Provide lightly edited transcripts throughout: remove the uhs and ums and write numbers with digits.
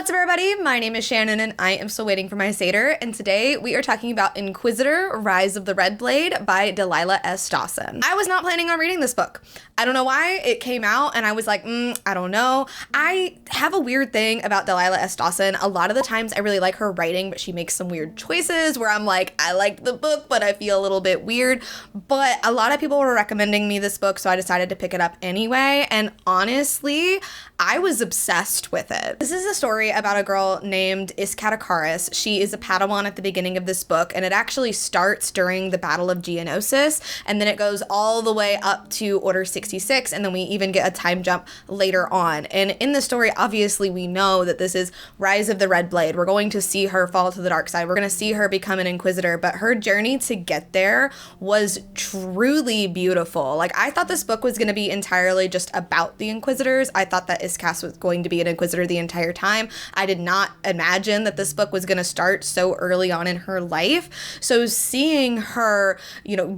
What's up, everybody? My name is Shannon and I am still waiting for my Satyr, and today we are talking about Inquisitor, Rise of the Red Blade by Delilah S Dawson. I was not planning on reading this book. I don't know why it came out and I was like, I don't know. I have a weird thing about Delilah S Dawson. A lot of the times I really like her writing, but she makes some weird choices where I'm like, I liked the book, but I feel a little bit weird. But a lot of people were recommending me this book, so I decided to pick it up anyway. And honestly, I was obsessed with it. This is a story about a girl named Iskatakaris. She is a Padawan at the beginning of this book, and it actually starts during the Battle of Geonosis, and then it goes all the way up to Order 66, and then we even get a time jump later on. And in the story, obviously, we know that this is Rise of the Red Blade. We're going to see her fall to the dark side. We're going to see her become an Inquisitor, but her journey to get there was truly beautiful. Like, I thought this book was going to be entirely just about the Inquisitors. I thought that Iskatakaris was going to be an Inquisitor the entire time. I did not imagine that this book was going to start so early on in her life. So seeing her,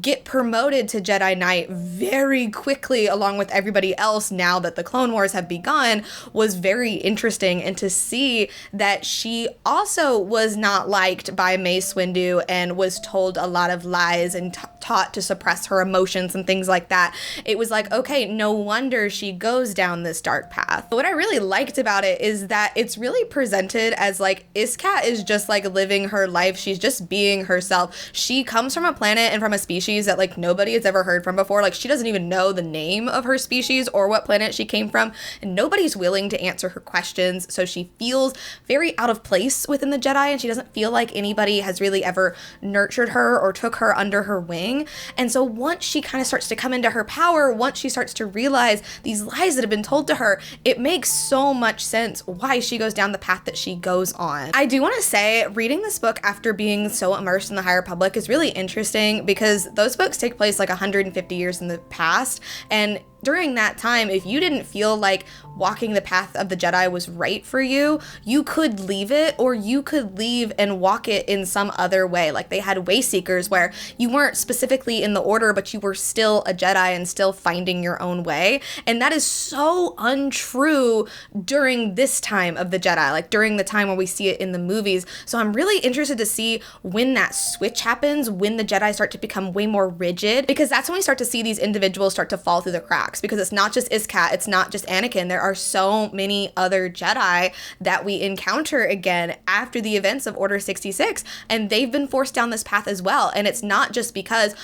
get promoted to Jedi Knight very quickly along with everybody else now that the Clone Wars have begun was very interesting. And to see that she also was not liked by Mace Windu and was told a lot of lies and taught to suppress her emotions and things like that. It was like, okay, no wonder she goes down this dark path. But what I really liked about it is that it's really presented as like Iskat is just like living her life. She's just being herself. She comes from a planet and from a species that like nobody has ever heard from before. Like she doesn't even know the name of her species or what planet she came from, and nobody's willing to answer her questions. So she feels very out of place within the Jedi, and she doesn't feel like anybody has really ever nurtured her or took her under her wing. And so once she kind of starts to come into her power, once she starts to realize these lies that have been told to her, it makes so much sense why she goes down the path that she goes on. I do want to say reading this book after being so immersed in the High Republic is really interesting because those books take place like 150 years in the past, and during that time, if you didn't feel like walking the path of the Jedi was right for you, you could leave it, or you could leave and walk it in some other way. Like they had way seekers where you weren't specifically in the order, but you were still a Jedi and still finding your own way. And that is so untrue during this time of the Jedi, like during the time where we see it in the movies. So I'm really interested to see when that switch happens, when the Jedi start to become way more rigid, because that's when we start to see these individuals start to fall through the cracks. Because it's not just Iskat, it's not just Anakin. There are so many other Jedi that we encounter again after the events of Order 66, and they've been forced down this path as well. And it's not just because,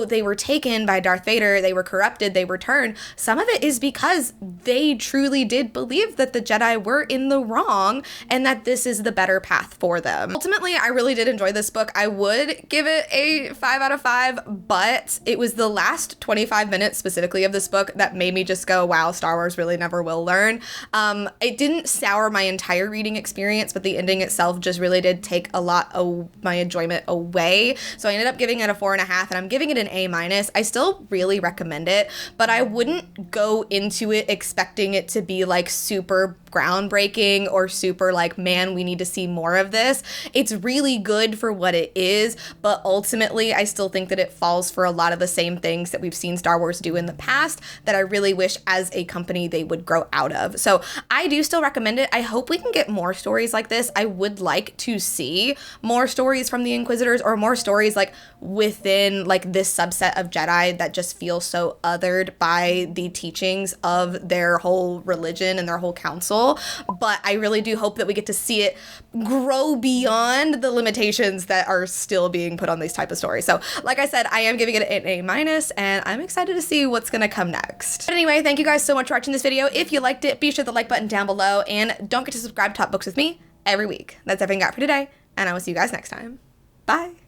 they were taken by Darth Vader, they were corrupted, they were turned. Some of it is because they truly did believe that the Jedi were in the wrong and that this is the better path for them. Ultimately, I really did enjoy this book. I would give it a 5 out of 5, but it was the last 25 minutes specifically of this book that made me just go, wow, Star Wars really never will learn. It didn't sour my entire reading experience, but the ending itself just really did take a lot of my enjoyment away. So I ended up giving it a 4.5, and I'm giving it an A-. I still really recommend it, but I wouldn't go into it expecting it to be like super groundbreaking or super like, man, we need to see more of this. It's really good for what it is, but ultimately I still think that it falls for a lot of the same things that we've seen Star Wars do in the past that I really wish as a company they would grow out of. So I do still recommend it. I hope we can get more stories like this. I would like to see more stories from the Inquisitors, or more stories like within like this subset of Jedi that just feel so othered by the teachings of their whole religion and their whole council. But I really do hope that we get to see it grow beyond the limitations that are still being put on these type of stories. So like I said, I am giving it an A-, and I'm excited to see what's gonna come next. But anyway, thank you guys so much for watching this video. If you liked it, be sure to hit the like button down below, and don't forget to subscribe to Talk Books with me every week. That's everything I got for today, and I will see you guys next time. Bye.